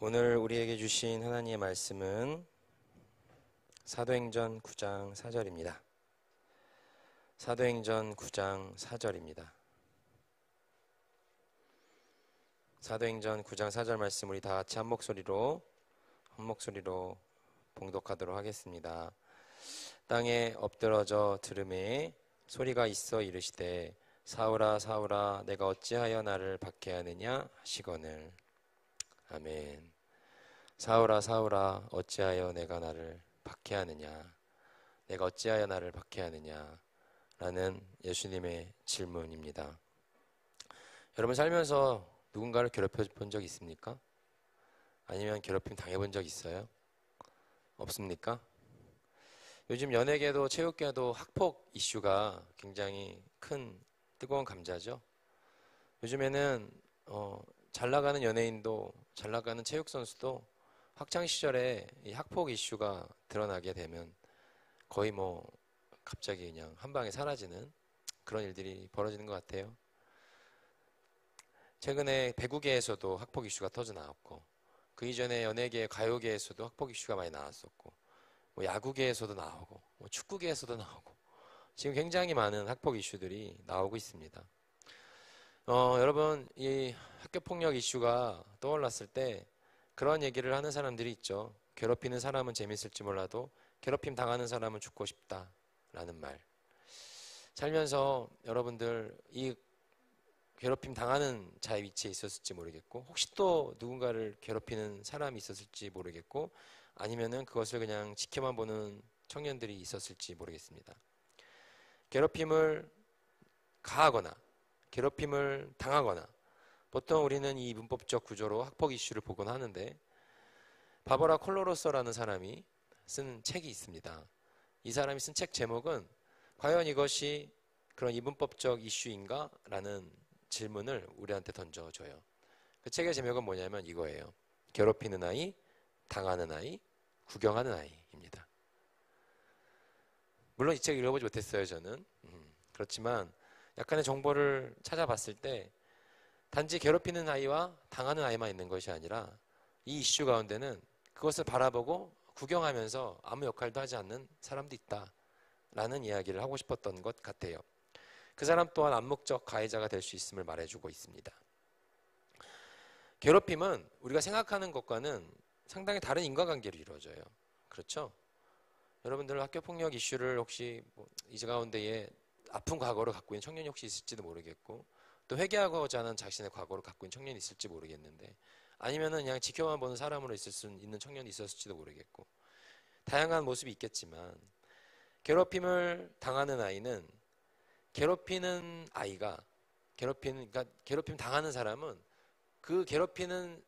오늘 우리에게 주신 하나님의 말씀은 사도행전 9장 4절입니다. 사도행전 9장 4절입니다. 사도행전 9장 4절 말씀 우리 다 같이 한 목소리로 봉독하도록 하겠습니다. 땅에 엎드러져 들음에 소리가 있어 이르시되 사울아 사울아 내가 어찌하여 나를 박해하느냐 하시거늘. 아멘. 사울아 사울아 어찌하여 내가 나를 박해하느냐, 내가 어찌하여 나를 박해하느냐 라는 예수님의 질문입니다. 여러분 살면서 누군가를 괴롭혀 본 적 있습니까? 아니면 괴롭힘 당해본 적 있어요? 없습니까? 요즘 연예계도 체육계도 학폭 이슈가 굉장히 큰 뜨거운 감자죠. 요즘에는 잘 나가는 연예인도 잘 나가는 체육 선수도 학창 시절에 이 학폭 이슈가 드러나게 되면 거의 갑자기 그냥 한 방에 사라지는 그런 일들이 벌어지는 것 같아요. 최근에 배구계에서도 학폭 이슈가 터져 나왔고, 그 이전에 연예계, 가요계에서도 학폭 이슈가 많이 나왔었고, 야구계에서도 나오고, 축구계에서도 나오고, 지금 굉장히 많은 학폭 이슈들이 나오고 있습니다. 여러분, 이 학교폭력 이슈가 떠올랐을 때 그런 얘기를 하는 사람들이 있죠. 괴롭히는 사람은 재밌을지 몰라도 괴롭힘 당하는 사람은 죽고 싶다 라는 말. 살면서 여러분들 이 괴롭힘 당하는 자의 위치에 있었을지 모르겠고, 혹시 또 누군가를 괴롭히는 사람이 있었을지 모르겠고, 아니면은 그것을 그냥 지켜만 보는 청년들이 있었을지 모르겠습니다. 괴롭힘을 가하거나 괴롭힘을 당하거나, 보통 우리는 이 문법적 구조로 학폭 이슈를 보곤 하는데, 바버라 콜로로서라는 사람이 쓴 책이 있습니다. 이 사람이 쓴 책 제목은 과연 이것이 그런 이문법적 이슈인가? 라는 질문을 우리한테 던져줘요. 그 책의 제목은 뭐냐면 이거예요. 괴롭히는 아이, 당하는 아이, 구경하는 아이입니다. 물론 이 책을 읽어보지 못했어요, 저는. 그렇지만 약간의 정보를 찾아봤을 때 단지 괴롭히는 아이와 당하는 아이만 있는 것이 아니라 이 이슈 가운데는 그것을 바라보고 구경하면서 아무 역할도 하지 않는 사람도 있다라는 이야기를 하고 싶었던 것 같아요. 그 사람 또한 암묵적 가해자가 될 수 있음을 말해주고 있습니다. 괴롭힘은 우리가 생각하는 것과는 상당히 다른 인과관계로 이루어져요. 그렇죠? 여러분들 학교폭력 이슈를 혹시 이 가운데에 아픈 과거를 갖고 있는 청년이 혹시 있을지도 모르겠고, 또 회개하고자 하는 자신의 과거를 갖고 있는 청년이 있을지 모르겠는데, 아니면은 그냥 지켜만 보는 사람으로 있을 수 있는 청년이 있었을지도 모르겠고, 다양한 모습이 있겠지만, 괴롭힘을 당하는 아이는 괴롭히는 아이가 그러니까 괴롭힘 당하는 사람은 그 괴롭히는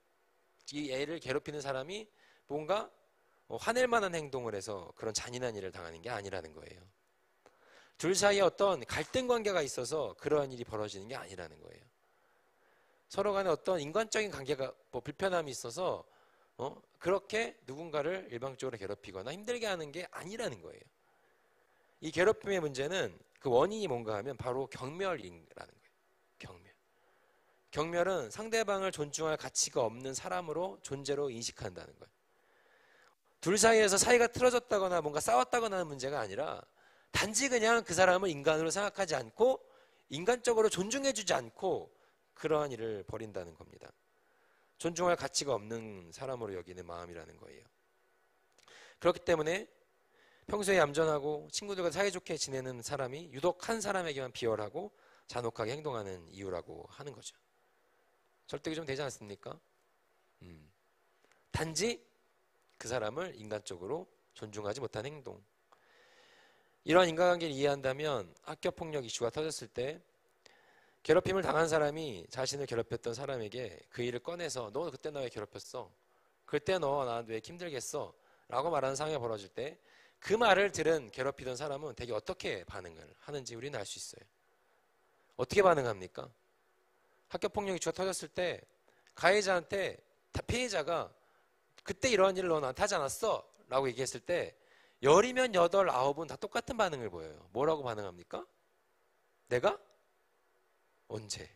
이 애를 괴롭히는 사람이 뭔가 화낼 만한 행동을 해서 그런 잔인한 일을 당하는 게 아니라는 거예요. 둘 사이에 어떤 갈등 관계가 있어서 그러한 일이 벌어지는 게 아니라는 거예요. 서로 간에 어떤 인간적인 관계가 불편함이 있어서 그렇게 누군가를 일방적으로 괴롭히거나 힘들게 하는 게 아니라는 거예요. 이 괴롭힘의 문제는 그 원인이 뭔가 하면 바로 경멸이라는 거예요. 경멸은 상대방을 존중할 가치가 없는 사람으로 존재로 인식한다는 거예요. 둘 사이에서 사이가 틀어졌다거나 뭔가 싸웠다거나 하는 문제가 아니라 단지 그냥 그 사람을 인간으로 생각하지 않고 인간적으로 존중해주지 않고 그러한 일을 벌인다는 겁니다. 존중할 가치가 없는 사람으로 여기는 마음이라는 거예요. 그렇기 때문에 평소에 얌전하고 친구들과 사이좋게 지내는 사람이 유독 한 사람에게만 비열하고 잔혹하게 행동하는 이유라고 하는 거죠. 설득이 좀 되지 않습니까? 단지 그 사람을 인간적으로 존중하지 못한 행동. 이러한 인간관계를 이해한다면 학교폭력 이슈가 터졌을 때 괴롭힘을 당한 사람이 자신을 괴롭혔던 사람에게 그 일을 꺼내서 너 그때 나 왜 괴롭혔어? 그때 너 나한테 왜 힘들게 했어? 라고 말하는 상황이 벌어질 때 그 말을 들은 괴롭히던 사람은 되게 어떻게 반응을 하는지 우리는 알 수 있어요. 어떻게 반응합니까? 학교폭력 이슈가 터졌을 때 가해자한테 피해자가 그때 이러한 일을 너 나한테 하지 않았어? 라고 얘기했을 때 10이면 8, 9은 다 똑같은 반응을 보여요. 뭐라고 반응합니까? 내가? 언제?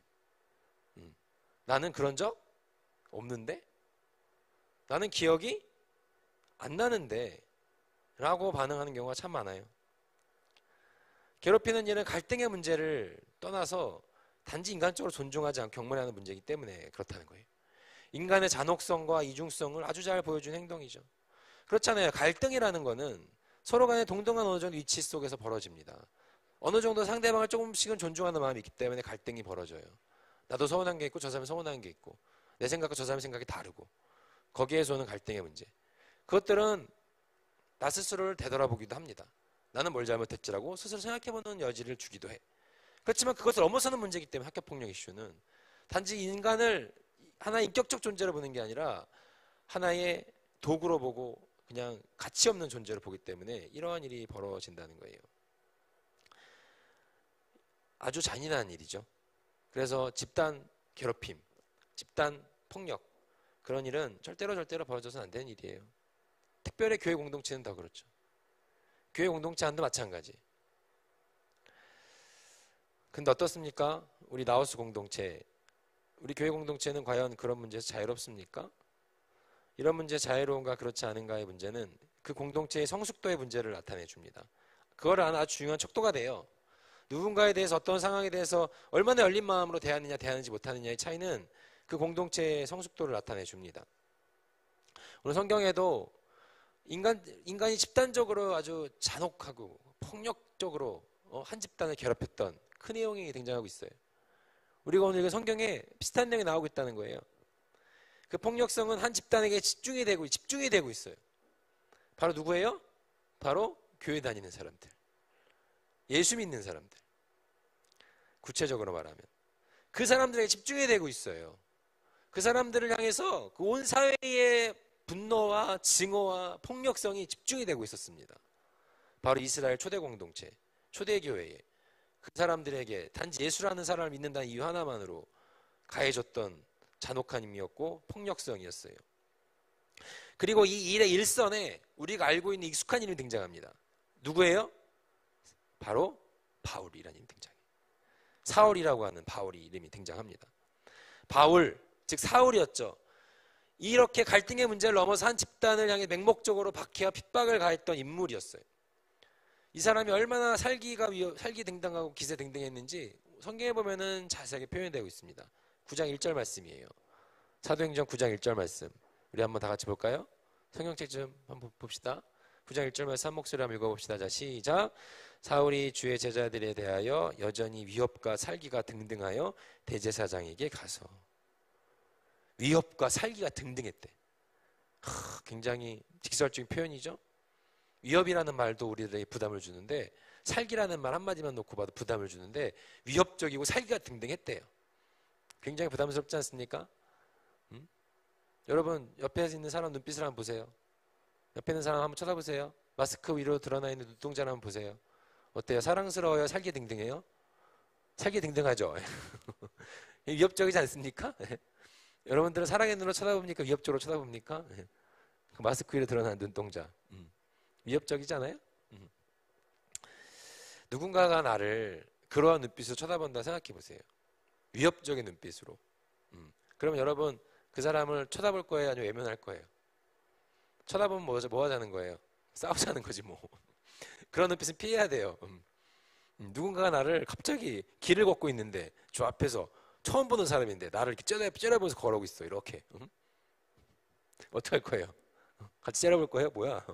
나는 그런 적 없는데? 나는 기억이 안 나는데 라고 반응하는 경우가 참 많아요. 괴롭히는 일은 갈등의 문제를 떠나서 단지 인간적으로 존중하지 않고 경멸하는 문제이기 때문에 그렇다는 거예요. 인간의 잔혹성과 이중성을 아주 잘 보여준 행동이죠. 그렇잖아요. 갈등이라는 거는 서로 간에 동등한 어느 정도 위치 속에서 벌어집니다. 어느 정도 상대방을 조금씩은 존중하는 마음이 있기 때문에 갈등이 벌어져요. 나도 서운한 게 있고 저 사람이 서운한 게 있고 내 생각과 저 사람의 생각이 다르고 거기에서 오는 갈등의 문제. 그것들은 나 스스로를 되돌아보기도 합니다. 나는 뭘 잘못했지라고 스스로 생각해보는 여지를 주기도 해. 그렇지만 그것을 넘어서는 문제이기 때문에 학교폭력 이슈는 단지 인간을 하나의 인격적 존재로 보는 게 아니라 하나의 도구로 보고 그냥 가치 없는 존재로 보기 때문에 이러한 일이 벌어진다는 거예요. 아주 잔인한 일이죠. 그래서 집단 괴롭힘, 집단 폭력 그런 일은 절대로 벌어져서는 안 되는 일이에요. 특별히 교회 공동체는 더 그렇죠. 교회 공동체 안도 마찬가지. 근데 어떻습니까? 우리 나우스 공동체, 우리 교회 공동체는 과연 그런 문제에서 자유롭습니까? 이런 문제 자유로운가 그렇지 않은가의 문제는 그 공동체의 성숙도의 문제를 나타내 줍니다. 그걸 아주 중요한 척도가 돼요. 누군가에 대해서 어떤 상황에 대해서 얼마나 열린 마음으로 대하느냐 대하는지 못하느냐의 차이는 그 공동체의 성숙도를 나타내 줍니다. 오늘 성경에도 인간이 집단적으로 아주 잔혹하고 폭력적으로 한 집단을 괴롭혔던 큰 내용이 등장하고 있어요. 우리가 오늘 그 성경에 비슷한 내용이 나오고 있다는 거예요. 그 폭력성은 한 집단에게 집중이 되고 있어요. 바로 누구예요? 바로 교회 다니는 사람들. 예수 믿는 사람들. 구체적으로 말하면 그 사람들에게 집중이 되고 있어요. 그 사람들을 향해서 그 온 사회의 분노와 증오와 폭력성이 집중이 되고 있었습니다. 바로 이스라엘 초대 공동체, 초대 교회에 그 사람들에게 단지 예수라는 사람을 믿는다는 이유 하나만으로 가해졌던 잔혹한 힘이었고 폭력성이었어요. 그리고 이 일의 일선에 우리가 알고 있는 익숙한 이름이 등장합니다. 누구예요? 바로 바울이라는 이름이 등장해요. 사울이라고 하는 바울이 이름이 등장합니다. 바울, 즉 사울이었죠. 이렇게 갈등의 문제를 넘어서 한 집단을 향해 맹목적으로 박해와 핍박을 가했던 인물이었어요. 이 사람이 얼마나 살기 등등하고 기세 등등했는지 성경에 보면은 자세하게 표현되고 있습니다. 9장 1절 말씀이에요. 사도행전 9장 1절 말씀. 우리 한번 다 같이 볼까요? 성경책 좀 한번 봅시다. 9장 1절 말씀 한 목소리 한번 읽어봅시다. 자, 시작. 사울이 주의 제자들에 대하여 여전히 위협과 살기가 등등하여 대제사장에게 가서. 위협과 살기가 등등했대. 굉장히 직설적인 표현이죠. 위협이라는 말도 우리들에게 부담을 주는데 살기라는 말 한마디만 놓고 봐도 부담을 주는데 위협적이고 살기가 등등했대요. 굉장히 부담스럽지 않습니까? 여러분 옆에 있는 사람 눈빛을 한번 보세요. 옆에 있는 사람 한번 쳐다보세요. 마스크 위로 드러나 있는 눈동자를 한번 보세요. 어때요? 사랑스러워요? 살기 등등해요? 살기 등등하죠. 위협적이지 않습니까? 여러분들은 사랑의 눈으로 쳐다봅니까? 위협적으로 쳐다봅니까? 그 마스크 위로 드러난 눈동자. 위협적이지 않아요? 누군가가 나를 그러한 눈빛으로 쳐다본다 생각해 보세요. 위협적인 눈빛으로. 그러면 여러분 그 사람을 쳐다볼 거예요? 아니면 외면할 거예요? 쳐다보면 뭐 하자는 거예요? 싸우자는 거지 뭐. 그런 눈빛은 피해야 돼요. 누군가가 나를 갑자기 길을 걷고 있는데 저 앞에서 처음 보는 사람인데 나를 이렇게 째려보면서 걸어오고 있어. 이렇게. 어떻게 할 거예요? 같이 째려볼 거예요? 뭐야?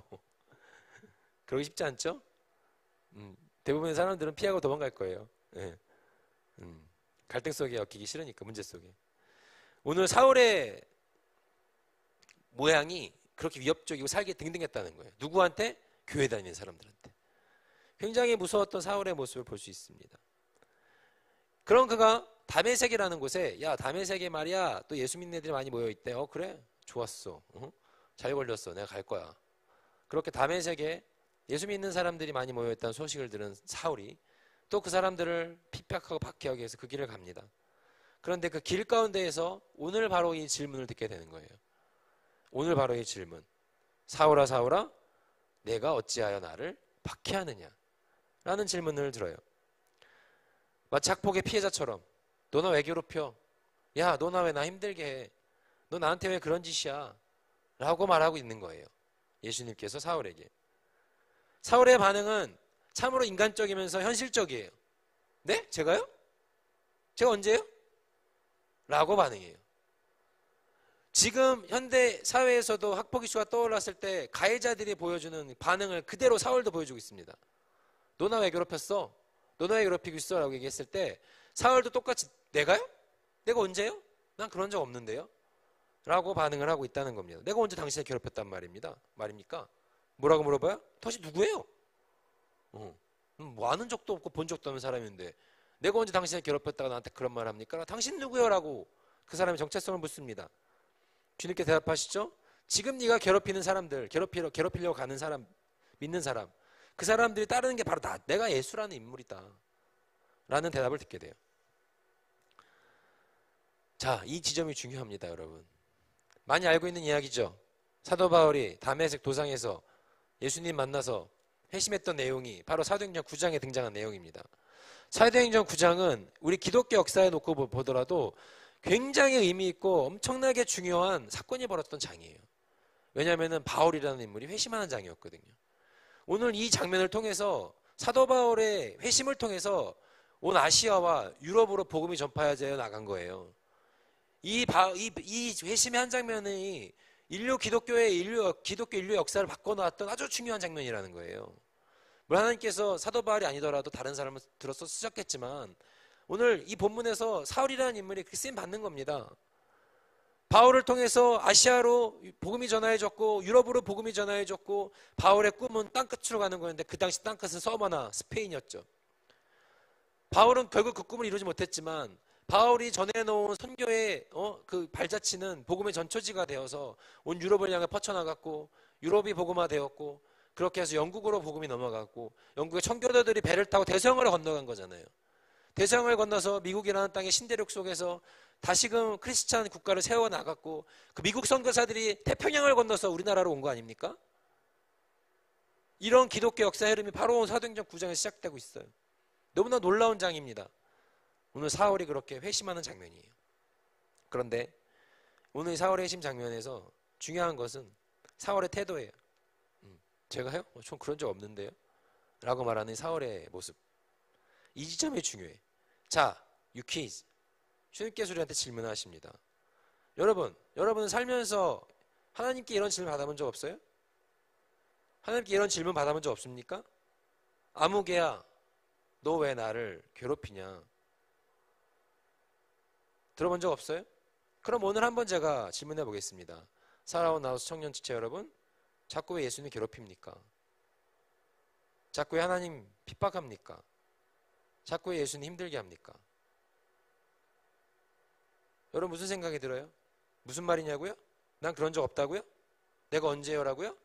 그러기 쉽지 않죠? 대부분의 사람들은 피하고 도망갈 거예요. 네. 갈등 속에 엮이기 싫으니까 문제 속에. 오늘 사울의 모양이 그렇게 위협적이고 살기 등등했다는 거예요. 누구한테? 교회 다니는 사람들한테. 굉장히 무서웠던 사울의 모습을 볼 수 있습니다. 그럼 그가 다메섹이라는 곳에 야 다메섹에 말이야 또 예수 믿는 애들이 많이 모여있대. 그래? 좋았어. 잘 걸렸어. 내가 갈 거야. 그렇게 다메섹에 예수 믿는 사람들이 많이 모여있다는 소식을 들은 사울이 또 그 사람들을 핍박하고 박해하기 위해서 그 길을 갑니다. 그런데 그 길 가운데에서 오늘 바로 이 질문을 듣게 되는 거예요. 오늘 바로 이 질문. 사울아 사울아 내가 어찌하여 나를 박해하느냐 라는 질문을 들어요. 마치 학폭의 피해자처럼 너 나 왜 괴롭혀? 야 너 나 왜 나 힘들게 해? 너 나한테 왜 그런 짓이야? 라고 말하고 있는 거예요. 예수님께서 사울에게. 사울의 반응은 참으로 인간적이면서 현실적이에요. 네? 제가요? 제가 언제요? 라고 반응해요. 지금 현대 사회에서도 학폭 이슈가 떠올랐을 때 가해자들이 보여주는 반응을 그대로 사울도 보여주고 있습니다. 너 나 왜 괴롭혔어? 너 나 왜 괴롭히고 있어? 라고 얘기했을 때 사울도 똑같이 내가요? 내가 언제요? 난 그런 적 없는데요? 라고 반응을 하고 있다는 겁니다. 내가 언제 당신을 괴롭혔단 말입니까? 뭐라고 물어봐요? 당신 누구예요? 뭐 아는 적도 없고 본 적도 없는 사람인데 내가 언제 당신을 괴롭혔다가 나한테 그런 말 합니까? 당신 누구요? 라고 그 사람의 정체성을 묻습니다. 주님께 대답하시죠? 지금 네가 괴롭히는 사람들, 괴롭히려고 가는 사람, 믿는 사람, 그 사람들이 따르는 게 바로 나, 내가 예수라는 인물이다 라는 대답을 듣게 돼요. 자, 이 지점이 중요합니다, 여러분. 많이 알고 있는 이야기죠. 사도 바울이 다메섹 도상에서 예수님 만나서 회심했던 내용이 바로 사도행전 9장에 등장한 내용입니다. 사도행전 9장은 우리 기독교 역사에 놓고 보더라도 굉장히 의미 있고 엄청나게 중요한 사건이 벌어졌던 장이에요. 왜냐하면 바울이라는 인물이 회심하는 장이었거든요. 오늘 이 장면을 통해서 사도 바울의 회심을 통해서 온 아시아와 유럽으로 복음이 전파되어 나간 거예요. 이 회심의 한 장면이 기독교 인류 역사를 바꿔놓았던 아주 중요한 장면이라는 거예요. 물론 하나님께서 사도 바울이 아니더라도 다른 사람을 들어서 쓰셨겠지만 오늘 이 본문에서 사울이라는 인물이 그 쓰임 받는 겁니다. 바울을 통해서 아시아로 복음이 전하여졌고 유럽으로 복음이 전하여졌고 바울의 꿈은 땅끝으로 가는 거였는데 그 당시 땅끝은 서머나 스페인이었죠. 바울은 결국 그 꿈을 이루지 못했지만 바울이 전해놓은 선교의 그 발자취는 복음의 전초지가 되어서 온 유럽을 향해 퍼쳐나갔고 유럽이 복음화되었고 그렇게 해서 영국으로 복음이 넘어갔고 영국의 청교도들이 배를 타고 대서양을 건너간 거잖아요. 대서양을 건너서 미국이라는 땅의 신대륙 속에서 다시금 크리스찬 국가를 세워나갔고 그 미국 선교사들이 태평양을 건너서 우리나라로 온 거 아닙니까? 이런 기독교 역사 흐름이 바로 사도행전 9장에 시작되고 있어요. 너무나 놀라운 장입니다. 오늘 사울이 그렇게 회심하는 장면이에요. 그런데 오늘 사울의 회심 장면에서 중요한 것은 사울의 태도예요. 제가요? 전 그런 적 없는데요? 라고 말하는 사울의 모습. 이 지점이 중요해. 자, 유키즈. 주님께서 우리한테 질문하십니다. 여러분은 살면서 하나님께 이런 질문 받아본 적 없어요? 하나님께 이런 질문 받아본 적 없습니까? 아무개야, 너 왜 나를 괴롭히냐? 들어본 적 없어요? 그럼 오늘 한번 제가 질문해 보겠습니다. 살아온 나우스 청년 지체 여러분, 자꾸 왜 예수님 괴롭힙니까? 자꾸 왜 하나님 핍박합니까? 자꾸 왜 예수님 힘들게 합니까? 여러분 무슨 생각이 들어요? 무슨 말이냐고요? 난 그런 적 없다고요? 내가 언제요라고요?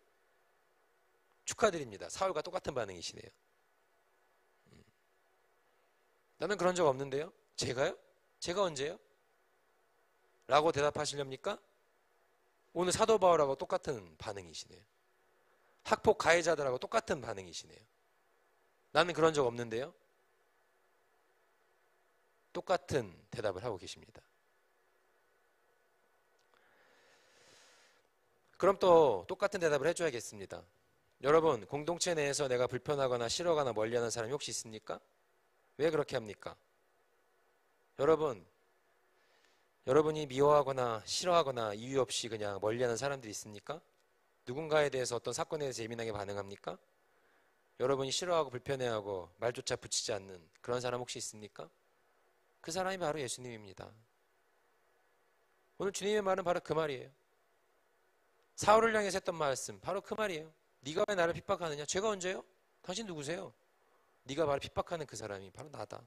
축하드립니다. 사울과 똑같은 반응이시네요. 나는 그런 적 없는데요? 제가요? 제가 언제요? 라고 대답하시렵니까? 오늘 사도 바울하고 똑같은 반응이시네요. 학폭 가해자들하고 똑같은 반응이시네요. 나는 그런 적 없는데요? 똑같은 대답을 하고 계십니다. 그럼 또 똑같은 대답을 해줘야겠습니다. 여러분, 공동체 내에서 내가 불편하거나 싫어하거나 멀리하는 사람이 혹시 있습니까? 왜 그렇게 합니까? 여러분이 미워하거나 싫어하거나 이유 없이 그냥 멀리하는 사람들이 있습니까? 누군가에 대해서 어떤 사건에 대해서 예민하게 반응합니까? 여러분이 싫어하고 불편해하고 말조차 붙이지 않는 그런 사람 혹시 있습니까? 그 사람이 바로 예수님입니다. 오늘 주님의 말은 바로 그 말이에요. 사울을 향해서 했던 말씀 바로 그 말이에요. 네가 왜 나를 핍박하느냐? 제가 언제요? 당신 누구세요? 네가 바로 핍박하는 그 사람이 바로 나다.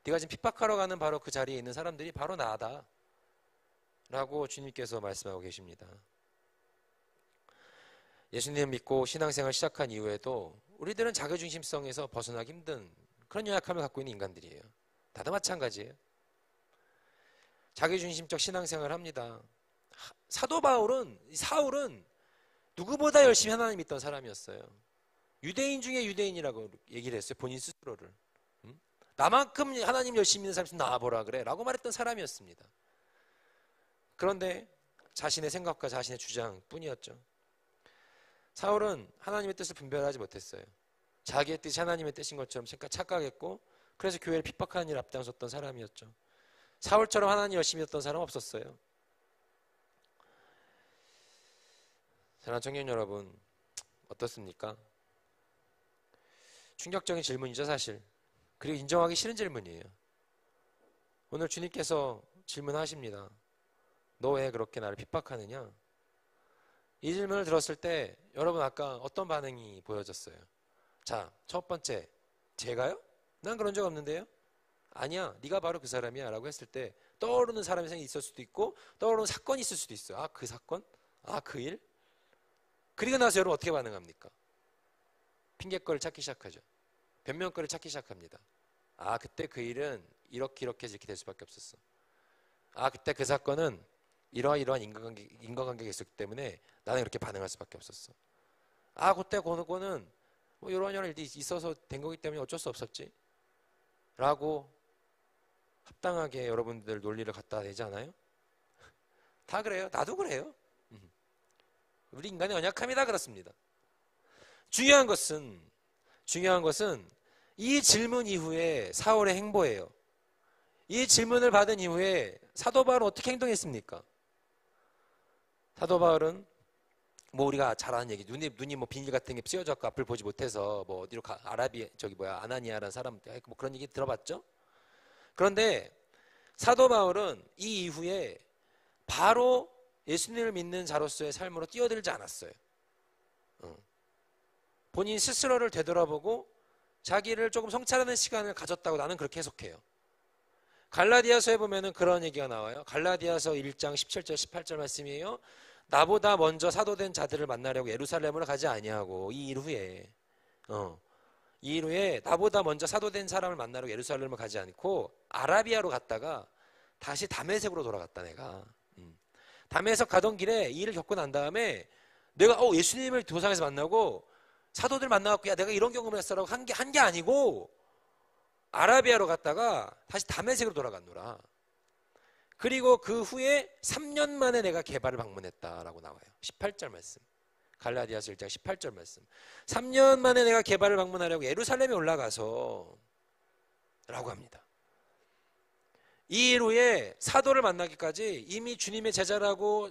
네가 지금 핍박하러 가는 바로 그 자리에 있는 사람들이 바로 나다 라고 주님께서 말씀하고 계십니다. 예수님 믿고 신앙생활 시작한 이후에도 우리들은 자기중심성에서 벗어나기 힘든 그런 연약함을 갖고 있는 인간들이에요. 다들 마찬가지예요. 자기중심적 신앙생활을 합니다. 사울은 누구보다 열심히 하나님 믿던 사람이었어요. 유대인 중에 유대인이라고 얘기를 했어요. 본인 스스로를. 나만큼 하나님 열심히 믿는 사람 있으면 나와보라 그래 라고 말했던 사람이었습니다. 그런데 자신의 생각과 자신의 주장뿐이었죠. 사울은 하나님의 뜻을 분별하지 못했어요. 자기의 뜻이 하나님의 뜻인 것처럼 착각했고 그래서 교회를 핍박하는 일을 앞장섰던 사람이었죠. 사울처럼 하나님 열심히 했던 사람 없었어요. 사랑하는 청년 여러분, 어떻습니까? 충격적인 질문이죠, 사실. 그리고 인정하기 싫은 질문이에요. 오늘 주님께서 질문하십니다. 너 왜 그렇게 나를 핍박하느냐? 이 질문을 들었을 때 여러분 아까 어떤 반응이 보여졌어요? 자, 첫 번째, 제가요? 난 그런 적 없는데요? 아니야, 네가 바로 그 사람이야 라고 했을 때 떠오르는 사람이 생이 있을 수도 있고 떠오르는 사건이 있을 수도 있어요. 아, 그 사건? 아, 그 일? 그리고 나서 여러분 어떻게 반응합니까? 핑계거리를 찾기 시작하죠. 변명거리를 찾기 시작합니다. 아, 그때 그 일은 이렇게 이렇게 될 수밖에 없었어. 아, 그때 그 사건은 이러이러한 인과관계가 있었기 때문에 나는 이렇게 반응할 수밖에 없었어. 아, 그때 그거는 뭐 이런 일이 있어서 된 거기 때문에 어쩔 수 없었지 라고 합당하게 여러분들 논리를 갖다 내지 않아요? 다 그래요. 나도 그래요. 우리 인간의 연약함이 다 그렇습니다. 중요한 것은 이 질문 이후에 사울의 행보예요. 이 질문을 받은 이후에 사도 바울은 어떻게 행동했습니까? 사도 바울은 뭐 우리가 잘 아는 얘기, 눈이 뭐 비닐 같은 게 씌워져갖고 앞을 보지 못해서 뭐 어디로 아나니아라는 사람 뭐 그런 얘기 들어봤죠? 그런데 사도 바울은 이 이후에 바로 예수님을 믿는 자로서의 삶으로 뛰어들지 않았어요. 본인 스스로를 되돌아보고 자기를 조금 성찰하는 시간을 가졌다고 나는 그렇게 해석해요. 갈라디아서에 보면은 그런 얘기가 나와요. 갈라디아서 1장 17절 18절 말씀이에요. 나보다 먼저 사도된 자들을 만나려고 예루살렘으로 가지 아니하고 이 일 후에 나보다 먼저 사도된 사람을 만나러 예루살렘을 가지 않고 아라비아로 갔다가 다시 다메섹으로 돌아갔다 내가. 다메섹 가던 길에 이 일을 겪고 난 다음에 내가 예수님을 도상에서 만나고 사도들 만나갖고 야 내가 이런 경험을 했어라고 한 게 아니고 아라비아로 갔다가 다시 다메섹으로 돌아갔노라. 그리고 그 후에 3년 만에 내가 게바를 방문했다라고 나와요. 18절 말씀. 갈라디아서 1장 18절 말씀. 3년 만에 내가 게바를 방문하려고 예루살렘에 올라가서 라고 합니다. 이 일 후에 사도를 만나기까지 이미 주님의 제자라고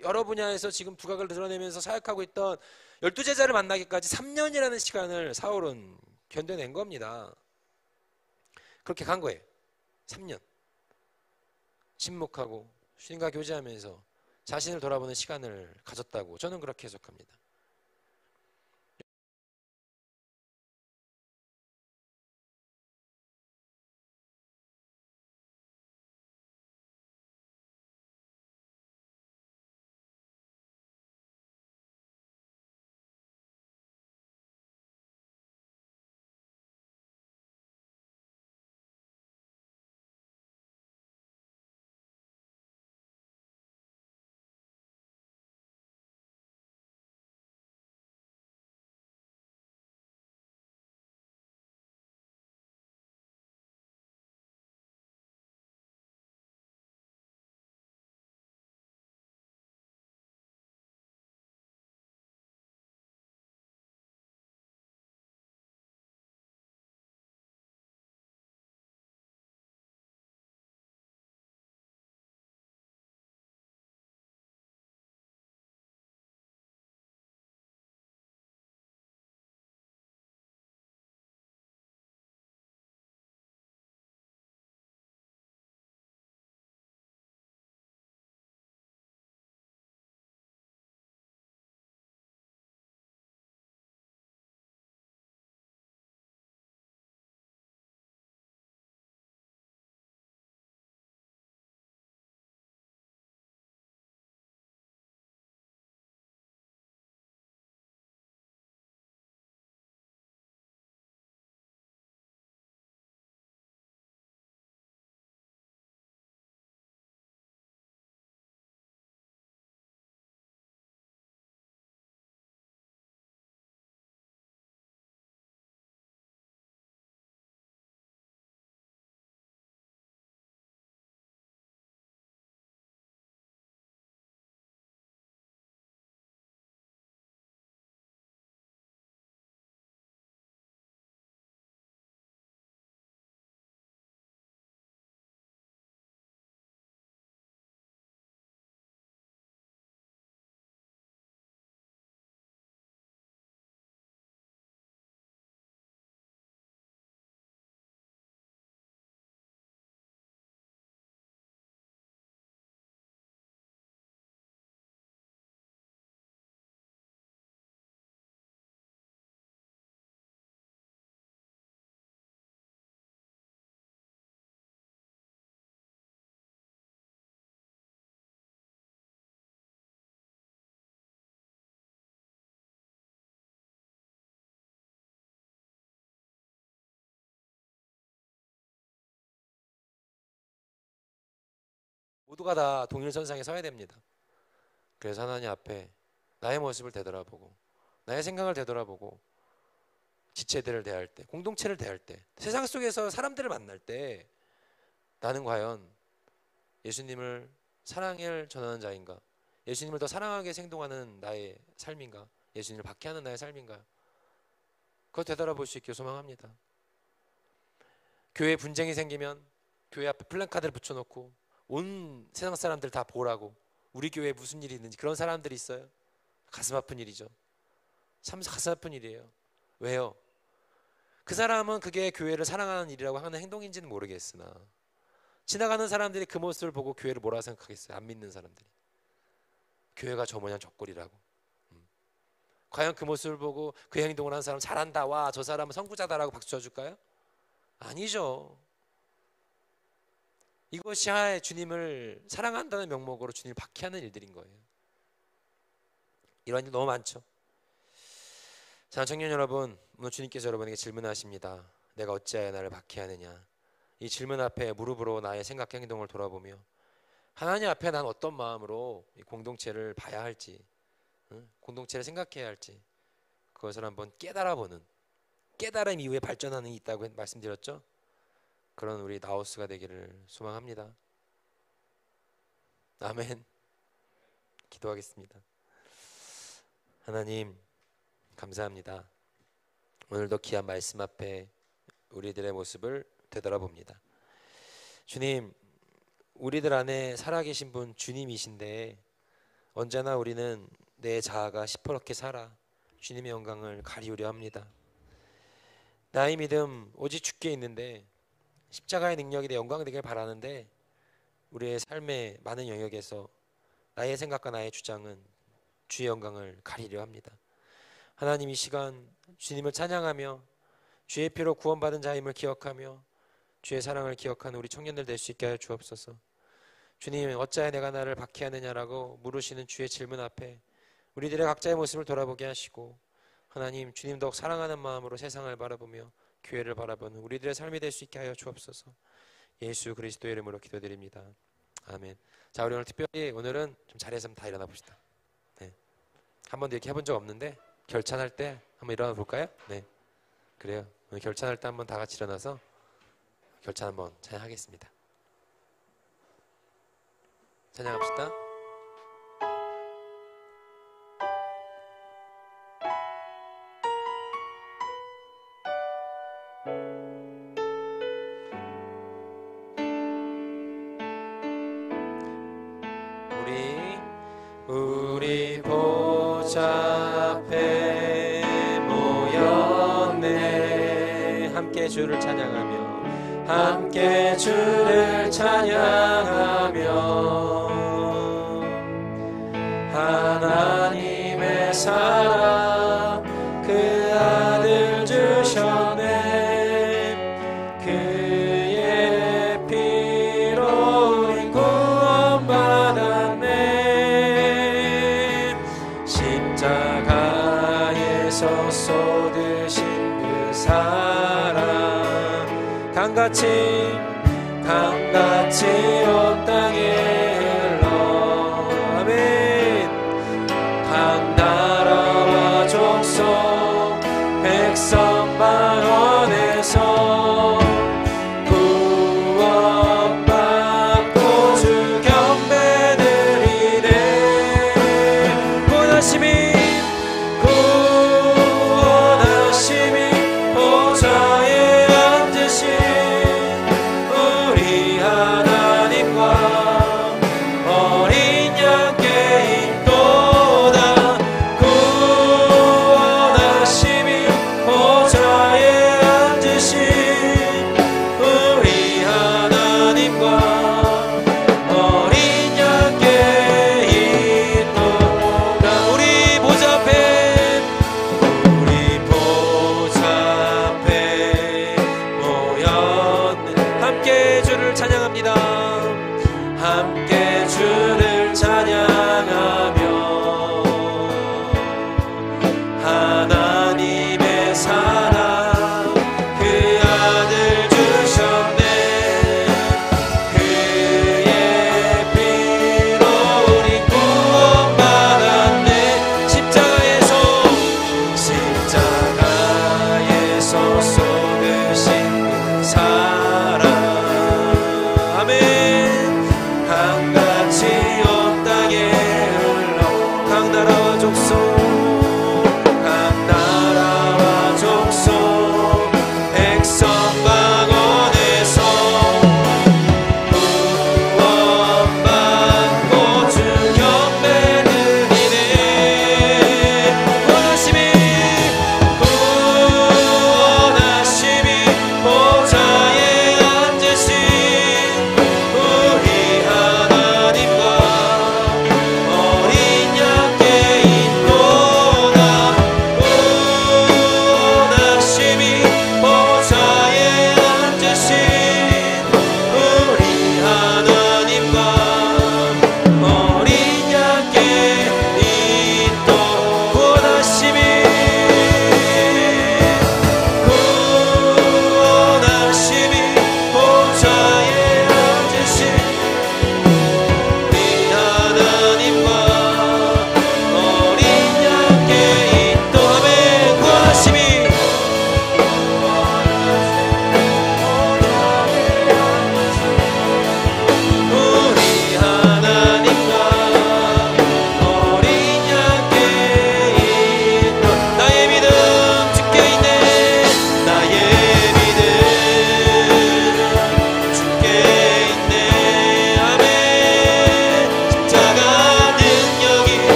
여러 분야에서 지금 두각을 드러내면서 사역하고 있던 12제자를 만나기까지 3년이라는 시간을 사울은 견뎌낸 겁니다. 그렇게 간 거예요. 3년. 침묵하고 주님과 교제하면서 자신을 돌아보는 시간을 가졌다고 저는 그렇게 해석합니다. 모두가 다 동일선상에 서야 됩니다. 그래서 하나님 앞에 나의 모습을 되돌아보고 나의 생각을 되돌아보고 지체들을 대할 때, 공동체를 대할 때, 세상 속에서 사람들을 만날 때 나는 과연 예수님을 사랑을 전하는 자인가? 예수님을 더 사랑하게 행동하는 나의 삶인가? 예수님을 박해하는 나의 삶인가? 그것 되돌아볼 수 있기를 소망합니다. 교회에 분쟁이 생기면 교회 앞에 플랜카드를 붙여놓고 온 세상 사람들 다 보라고, 우리 교회에 무슨 일이 있는지, 그런 사람들이 있어요. 가슴 아픈 일이죠. 참 가슴 아픈 일이에요. 왜요? 그 사람은 그게 교회를 사랑하는 일이라고 하는 행동인지는 모르겠으나 지나가는 사람들이 그 모습을 보고 교회를 뭐라 생각하겠어요? 안 믿는 사람들이. 교회가 저 모양 저 꼴이라고. 과연 그 모습을 보고 그 행동을 하는 사람 잘한다, 와 저 사람은 선구자다라고 박수 쳐줄까요? 아니죠. 이것이 주님을 사랑한다는 명목으로 주님을 박해하는 일들인 거예요. 이런 일 너무 많죠. 자, 청년 여러분, 오늘 주님께서 여러분에게 질문하십니다. 내가 어찌하여 나를 박해하느냐? 이 질문 앞에 무릎으로 나의 생각 행동을 돌아보며 하나님 앞에 난 어떤 마음으로 이 공동체를 봐야 할지, 공동체를 생각해야 할지, 그것을 한번 깨달아보는, 깨달음 이후에 발전하는 게 있다고 말씀드렸죠. 그런 우리 나우스가 되기를 소망합니다. 아멘. 기도하겠습니다. 하나님 감사합니다. 오늘도 귀한 말씀 앞에 우리들의 모습을 되돌아봅니다. 주님, 우리들 안에 살아계신 분 주님이신데 언제나 우리는 내 자아가 시퍼렇게 살아 주님의 영광을 가리우려 합니다. 나의 믿음 오직 주께 있는데, 십자가의 능력이 내 영광 되길 바라는데 우리의 삶의 많은 영역에서 나의 생각과 나의 주장은 주의 영광을 가리려 합니다. 하나님, 이 시간 주님을 찬양하며 주의 피로 구원받은 자임을 기억하며 주의 사랑을 기억하는 우리 청년들 될 수 있게 하여 주옵소서. 주님, 어찌하여 내가 나를 박해하느냐라고 물으시는 주의 질문 앞에 우리들의 각자의 모습을 돌아보게 하시고, 하나님, 주님 더욱 사랑하는 마음으로 세상을 바라보며 교회를 바라보는 우리들의 삶이 될 수 있게 하여 주옵소서. 예수 그리스도의 이름으로 기도드립니다. 아멘. 자, 우리 오늘 특별히 오늘은 좀 자리에서 다 일어나 봅시다. 네. 한 번도 이렇게 해본 적 없는데 결찬할 때 한번 일어나 볼까요? 네. 그래요. 오늘 결찬할 때 한번 다 같이 일어나서 결찬 한번 찬양하겠습니다. 찬양합시다. 우리 보좌 앞에 모였네. 함께 주를 찬양하며, 함께 주를 찬양하며, 하나님의 사랑 그 아들 주셨네. 그의 피로 우리 구원받았네. 십자가에서 쏟으신 그 사랑 강같이 온 땅에 흘러. 아멘. 한 나라와 족속 백성 방언에서 구원받고 주 경배 드리네. 구원하심이 보좌에 앉으신 우리 하나님과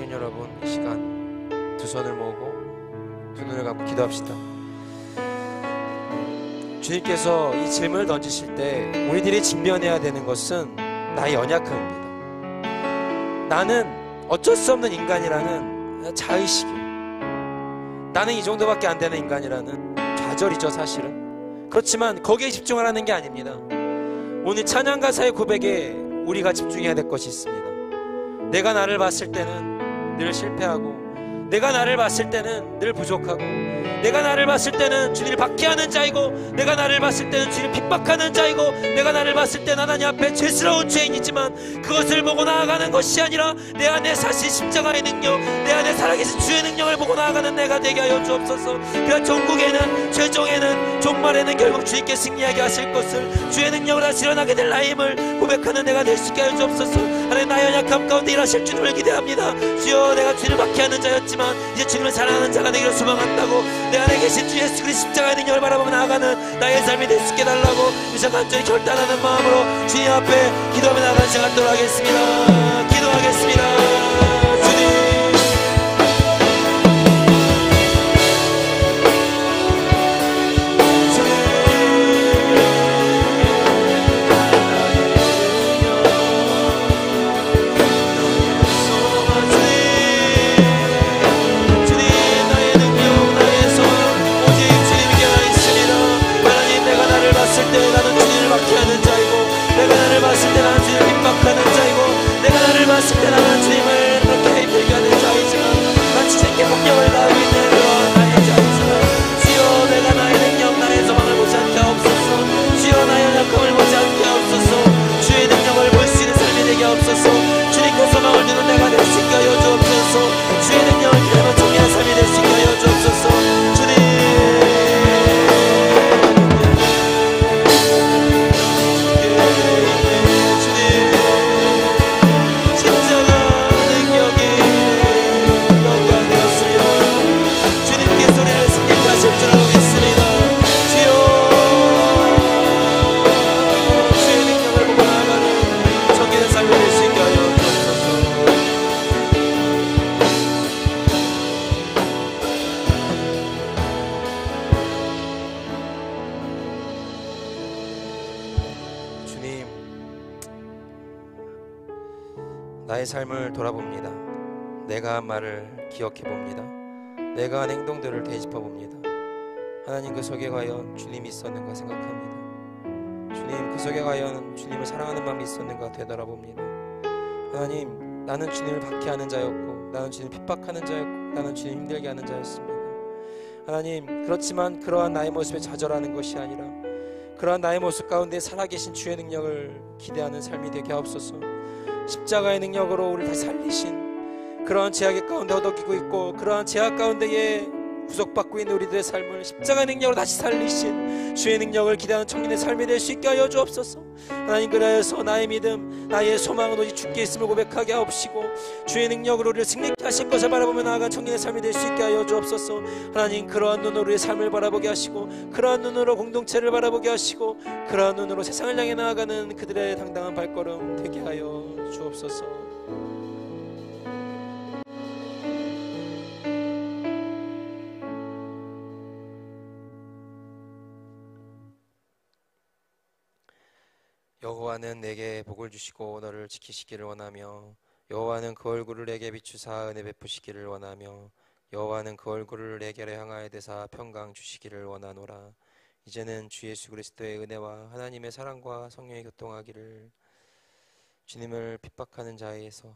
청년 여러분, 이 시간 두 손을 모으고 두 눈을 감고 기도합시다. 주님께서 이 질문을 던지실 때 우리들이 직면해야 되는 것은 나의 연약함입니다. 나는 어쩔 수 없는 인간이라는 자의식이, 나는 이 정도밖에 안 되는 인간이라는 좌절이죠, 사실은. 그렇지만 거기에 집중하라는 게 아닙니다. 오늘 찬양 가사의 고백에 우리가 집중해야 될 것이 있습니다. 내가 나를 봤을 때는 늘 실패하고, 내가 나를 봤을 때는 늘 부족하고, 내가 나를 봤을 때는 주님을 박해하는 자이고, 내가 나를 봤을 때는 주님을 핍박하는 자이고, 내가 나를 봤을 때는 하나님 앞에 죄스러운 죄인이지만 그것을 보고 나아가는 것이 아니라 내 안에 사실 십자가의 능력, 내 안에 살아계신 주의 능력을 보고 나아가는 내가 되게 하여 주옵소서. 그러나 종국에는, 최종에는, 종말에는 결국 주님께 승리하게 하실 것을, 주의 능력으로 다시 일어나게 될 나임을 고백하는 내가 될 수 있게 하여 주옵소서. 하나님, 나의 연약함 가운데 일하실 주님을 기대합니다. 주여, 내가 주님을 박해하는 자였지만 이제 주님을 사랑하는 자가 되기를 소망한다고, 내 안에 계신 주 예수 그리스도 십자가의 능력을 바라보며 나아가는 나의 삶이 될 수 있게 달라고 이제 간절히 결단하는 마음으로 주님 앞에 기도하며 나아가는 시간 갖도록 하겠습니다. 기도하겠습니다. 주님, 나는 주님을 박해하는 자이고, 내가 나를 봤을 때 나는 주님을 핍박하는 자이고, 내가 나를 봤을 때 나는 주님을 그렇게 힘들게 하는 자이지만 마치 새끼 폭력을 가하고 있는 그런 나의 자이지만, 주여, 내가 나의 능력, 나의 소망을 보지 않게 하옵소서. 주여, 나의 연약함을 보지 않게 하옵소서. 주의 능력을 볼 수 있는 삶이 되게 하옵소서. 주님께 소망을 두는 내가 될 수 있게 하여 주옵소서. 주의 능력을 기대하며 정리한 삶이 될 수 있게 하여 주옵소서. 주님, 나의 삶을 돌아봅니다. 내가 한 말을 기억해봅니다. 내가 한 행동들을 되짚어봅니다. 하나님, 그 속에 과연 주님이 있었는가 생각합니다. 주님, 그 속에 과연 주님을 사랑하는 마음이 있었는가 되돌아봅니다. 하나님, 나는 주님을 박해하는 자였고, 나는 주님을 핍박하는 자였고, 나는 주님 힘들게 하는 자였습니다. 하나님, 그렇지만 그러한 나의 모습에 좌절하는 것이 아니라 그러한 나의 모습 가운데 살아계신 주의 능력을 기대하는 삶이 되게 하옵소서. 십자가의 능력으로 우리를 다시 살리신, 그러한 제약의 가운데 허덕이고 있고 그러한 제약 가운데에 구속받고 있는 우리들의 삶을 십자가의 능력으로 다시 살리신 주의 능력을 기대하는 청년의 삶이 될 수 있게 하여 주옵소서. 하나님, 그래서 나의 믿음, 나의 소망은 오직 주께 있음을 고백하게 하옵시고, 주의 능력으로 우리를 승리케 하실 것을 바라보며 나아간 청년의 삶이 될 수 있게 하여 주옵소서. 하나님, 그러한 눈으로 우리의 삶을 바라보게 하시고, 그러한 눈으로 공동체를 바라보게 하시고, 그러한 눈으로 세상을 향해 나아가는 그들의 당당한 발걸음 되게 하여 주옵소서. 여호와는 내게 복을 주시고 너를 지키시기를 원하며, 여호와는 그 얼굴을 내게 비추사 은혜 베푸시기를 원하며, 여호와는 그 얼굴을 내게로 향하여 대사 평강 주시기를 원하노라. 이제는 주 예수 그리스도의 은혜와 하나님의 사랑과 성령이 교통하기를. 주님을 핍박하는 자에서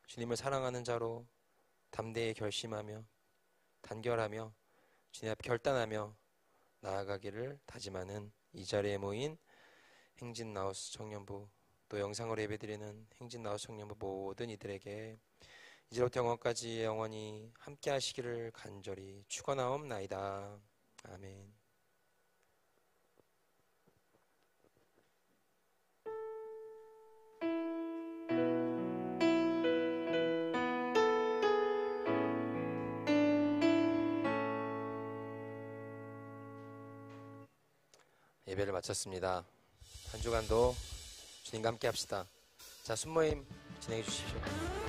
주님을 사랑하는 자로 담대히 결심하며 단결하며 주님 앞에 결단하며 나아가기를 다짐하는 이 자리에 모인 행진나우스 청년부, 또 영상으로 예배드리는 행진나우스 청년부 모든 이들에게 이제부터 영원까지 영원히 함께 하시기를 간절히 축원하옵나이다. 아멘. 예배를 마쳤습니다. 한 주간도 주님과 함께 합시다. 자, 순모임 진행해 주십시오.